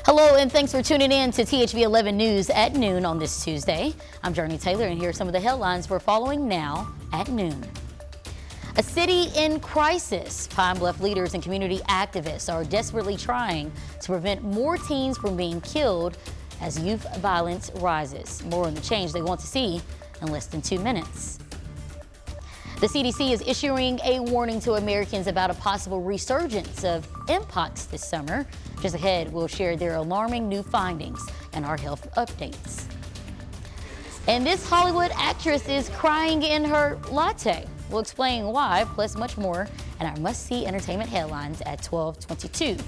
Hello and thanks for tuning in to THV 11 News at noon on this Tuesday. I'm Jurnee Taylor and here are some of the headlines we're following now at noon. A city in crisis. Pine Bluff leaders and community activists are desperately trying to prevent more teens from being killed as youth violence rises. More on the change they want to see in less than 2 minutes. The CDC is issuing a warning to Americans about a possible resurgence of mpox this summer. Just ahead, we'll share their alarming new findings and our health updates. And this Hollywood actress is crying in her latte. We'll explain why, plus much more, and our must-see entertainment headlines at 12:22.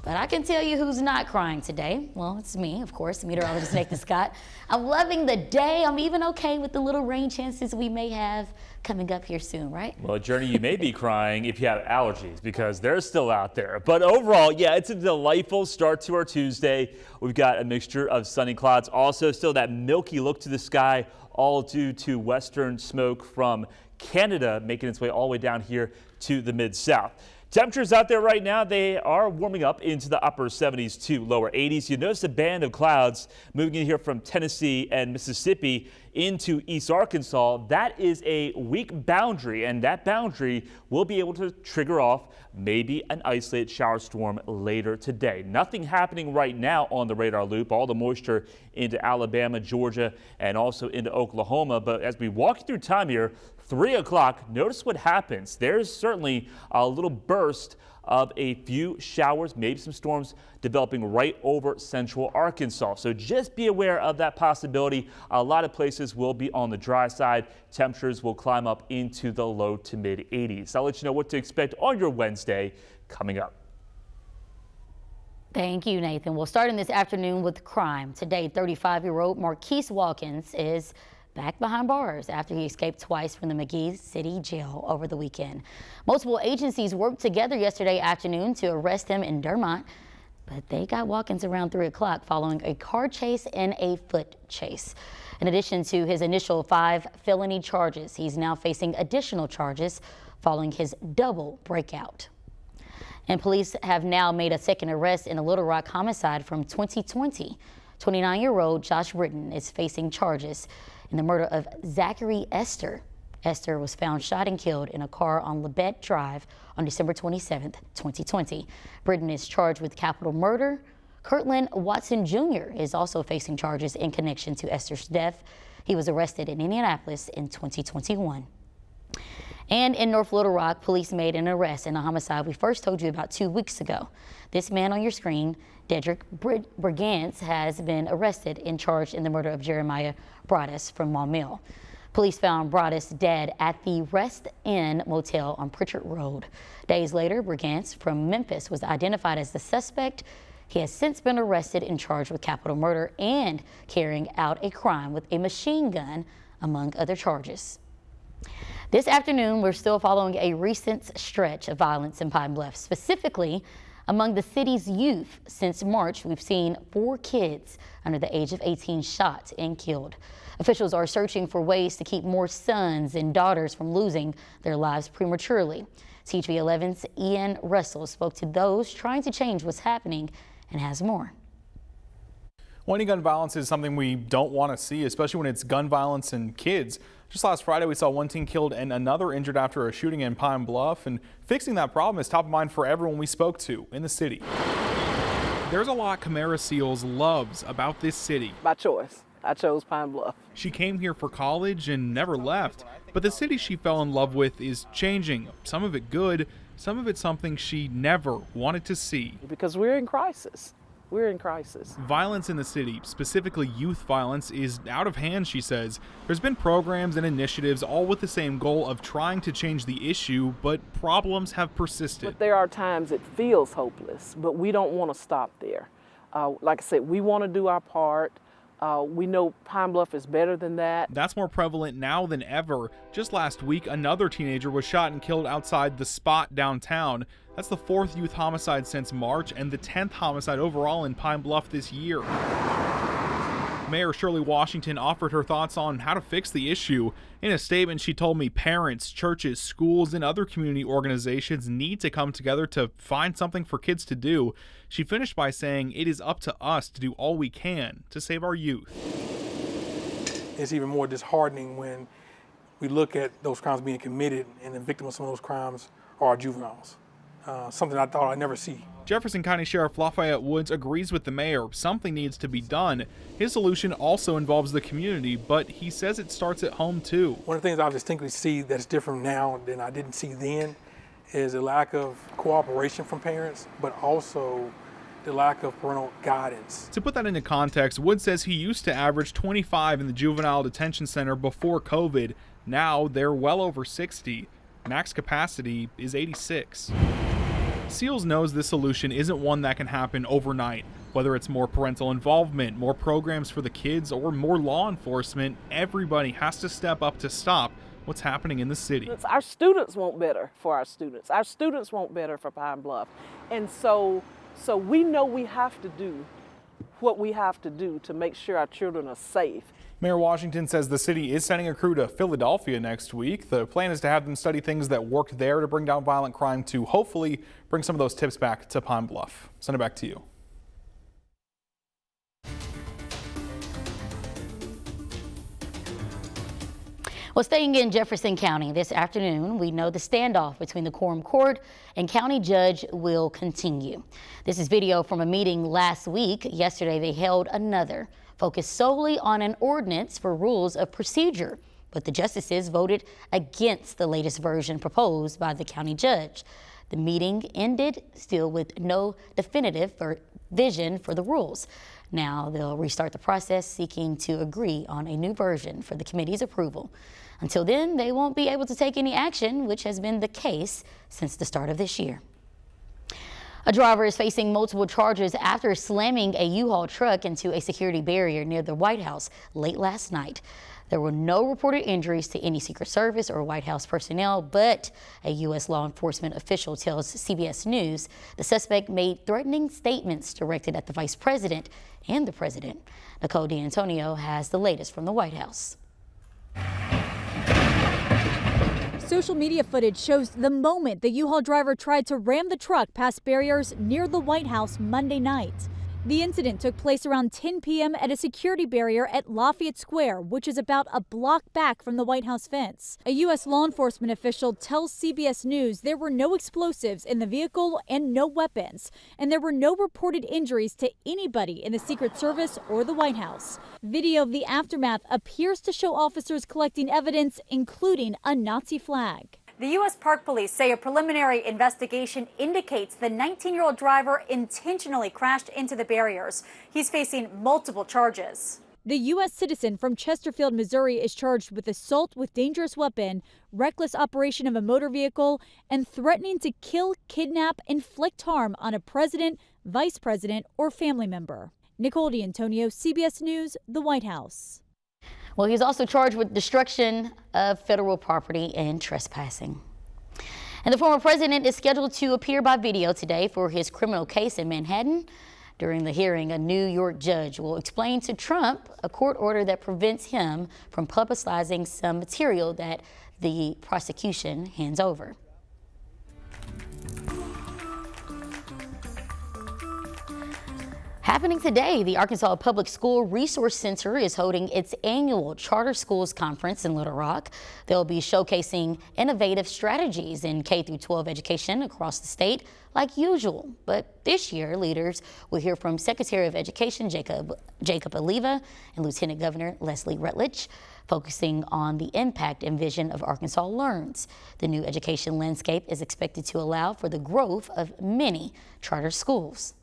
But I can tell you who's not crying today. Well, it's me, of course, meteorologist Nathan Scott. I'm loving the day. I'm even okay with the little rain chances we may have coming up here soon, right? Well, Jurnee, you may be crying if you have allergies because they're still out there. But overall, yeah, it's a delightful start to our Tuesday. We've got a mixture of sunny clouds, also still that milky look to the sky, all due to western smoke from Canada making its way all the way down here to the mid-south. Temperatures out there right now, they are warming up into the upper 70s to lower 80s. You notice a band of clouds moving in here from Tennessee and Mississippi into East Arkansas. That is a weak boundary, and that boundary will be able to trigger off maybe an isolated shower storm later today. Nothing happening right now on the radar loop. All the moisture into Alabama, Georgia, and also into Oklahoma. But as we walk through time here, 3 o'clock, notice what happens. There's certainly a little burst of a few showers, maybe some storms developing right over central Arkansas. So just be aware of that possibility. A lot of places will be on the dry side. Temperatures will climb up into the low to mid 80s. I'll let you know what to expect on your Wednesday coming up. Thank you, Nathan. We'll start in this afternoon with crime. Today, 35-year-old Marquise Watkins is back behind bars after he escaped twice from the McGee City Jail over the weekend. Multiple agencies worked together yesterday afternoon to arrest him in Dermont, but they got Watkins around 3 o'clock following a car chase and a foot chase. In addition to his initial 5 felony charges, he's now facing additional charges following his double breakout. And police have now made a second arrest in a Little Rock homicide from 2020. 29-year-old Josh Britton is facing charges in the murder of Zachary Esther. Esther was found shot and killed in a car on Labette Drive on December 27, 2020. Britton is charged with capital murder. Kirtland Watson Jr. is also facing charges in connection to Esther's death. He was arrested in Indianapolis in 2021. And in North Little Rock, police made an arrest in a homicide we first told you about 2 weeks ago. This man on your screen, Dedrick Brigance, has been arrested and charged in the murder of Jeremiah Broadus from Maumelle. Police found Broadus dead at the Rest Inn Motel on Pritchard Road. Days later, Brigance from Memphis was identified as the suspect. He has since been arrested and charged with capital murder and carrying out a crime with a machine gun, among other charges. This afternoon, we're still following a recent stretch of violence in Pine Bluff, specifically among the city's youth. Since March, we've seen 4 kids under the age of 18 shot and killed. Officials are searching for ways to keep more sons and daughters from losing their lives prematurely. THV 11's Ian Russell spoke to those trying to change what's happening and has more. Well, any gun violence is something we don't want to see, especially when it's gun violence and kids. Just last Friday, we saw 1 teen killed and another injured after a shooting in Pine Bluff, and fixing that problem is top of mind for everyone we spoke to in the city. There's a lot Camara Seals loves about this city. By choice. I chose Pine Bluff. She came here for college and never left, but the city she fell in love with is changing. Some of it good, some of it something she never wanted to see. Because we're in crisis. We're in crisis. Violence in the city, specifically youth violence, is out of hand, she says. There's been programs and initiatives all with the same goal of trying to change the issue, but problems have persisted. But there are times it feels hopeless, but we don't want to stop there. Like I said, we want to do our part. We know Pine Bluff is better than that. That's more prevalent now than ever. Just last week, another teenager was shot and killed outside The Spot downtown. That's the 4th youth homicide since March and the 10th homicide overall in Pine Bluff this year. Mayor Shirley Washington offered her thoughts on how to fix the issue. In a statement, she told me parents, churches, schools, and other community organizations need to come together to find something for kids to do. She finished by saying it is up to us to do all we can to save our youth. It's even more disheartening when we look at those crimes being committed and the victims of some of those crimes are our juveniles. Something I thought I'd never see. Jefferson County Sheriff Lafayette Woods agrees with the mayor. Something needs to be done. His solution also involves the community, but he says it starts at home too. One of the things I distinctly see that's different now than I didn't see then is a lack of cooperation from parents, but also the lack of parental guidance. To put that into context, Woods says he used to average 25 in the juvenile detention center before COVID. Now they're well over 60. Max capacity is 86. SEALS knows this solution isn't one that can happen overnight. Whether it's more parental involvement, more programs for the kids, or more law enforcement, everybody has to step up to stop what's happening in the city. Our students want better for our students. Our students want better for Pine Bluff. And so we know we have to do what we have to do to make sure our children are safe. Mayor Washington says the city is sending a crew to Philadelphia next week. The plan is to have them study things that worked there to bring down violent crime to hopefully bring some of those tips back to Pine Bluff. Send it back to you. Well, staying in Jefferson County this afternoon, we know the standoff between the quorum court and county judge will continue. This is video from a meeting last week. Yesterday, they held another, focused solely on an ordinance for rules of procedure, but the justices voted against the latest version proposed by the county judge. The meeting ended still with no definitive vision for the rules. Now they'll restart the process, seeking to agree on a new version for the committee's approval. Until then, they won't be able to take any action, which has been the case since the start of this year. A driver is facing multiple charges after slamming a U-Haul truck into a security barrier near the White House late last night. There were no reported injuries to any Secret Service or White House personnel, but a U.S. law enforcement official tells CBS News the suspect made threatening statements directed at the vice president and the president. Nicole D'Antonio has the latest from the White House. Social media footage shows the moment the U-Haul driver tried to ram the truck past barriers near the White House Monday night. The incident took place around 10 p.m. at a security barrier at Lafayette Square, which is about a block back from the White House fence. A U.S. law enforcement official tells CBS News there were no explosives in the vehicle and no weapons, and there were no reported injuries to anybody in the Secret Service or the White House. Video of the aftermath appears to show officers collecting evidence, including a Nazi flag. The U.S. Park Police say a preliminary investigation indicates the 19-year-old driver intentionally crashed into the barriers. He's facing multiple charges. The U.S. citizen from Chesterfield, Missouri is charged with assault with dangerous weapon, reckless operation of a motor vehicle, and threatening to kill, kidnap, inflict harm on a president, vice president, or family member. Nicole D'Antonio, CBS News, the White House. Well, he's also charged with destruction of federal property and trespassing. And the former president is scheduled to appear by video today for his criminal case in Manhattan. During the hearing, a New York judge will explain to Trump a court order that prevents him from publicizing some material that the prosecution hands over. Happening today, the Arkansas Public School Resource Center is holding its annual Charter Schools Conference in Little Rock. They'll be showcasing innovative strategies in K-12 education across the state like usual. But this year, leaders will hear from Secretary of Education Jacob Oliva and Lieutenant Governor Leslie Rutledge, focusing on the impact and vision of Arkansas Learns. The new education landscape is expected to allow for the growth of many charter schools.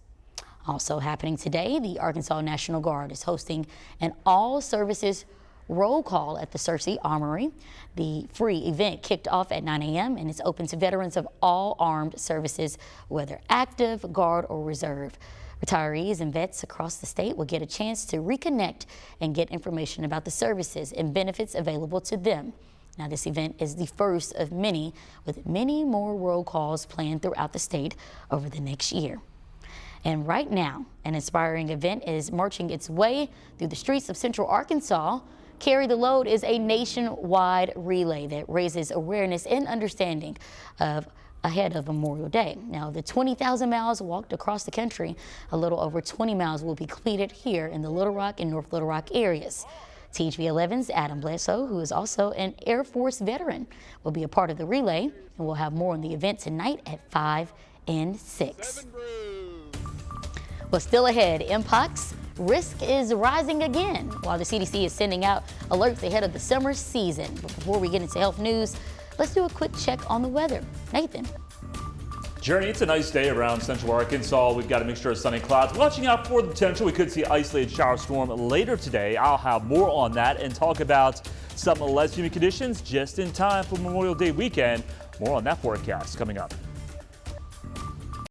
Also happening today, the Arkansas National Guard is hosting an all-services roll call at the Searcy Armory. The free event kicked off at 9 a.m. and is open to veterans of all armed services, whether active, Guard, or Reserve. Retirees and vets across the state will get a chance to reconnect and get information about the services and benefits available to them. Now, this event is the first of many, with many more roll calls planned throughout the state over the next year. And right now, an inspiring event is marching its way through the streets of Central Arkansas. Carry the Load is a nationwide relay that raises awareness and understanding ahead of Memorial Day. Now, the 20,000 miles walked across the country, a little over 20 miles will be completed here in the Little Rock and North Little Rock areas. THV 11's Adam Bledsoe, who is also an Air Force veteran, will be a part of the relay, and we'll have more on the event tonight at 5 and 6. Well, still ahead, Mpox risk is rising again while the CDC is sending out alerts ahead of the summer season. But before we get into health news, let's do a quick check on the weather. Nathan. Jurnee, it's a nice day around Central Arkansas. We've got a mixture of sunny clouds. Watching out for the potential we could see isolated shower storm later today. I'll have more on that and talk about some less humid conditions just in time for Memorial Day weekend. More on that forecast coming up.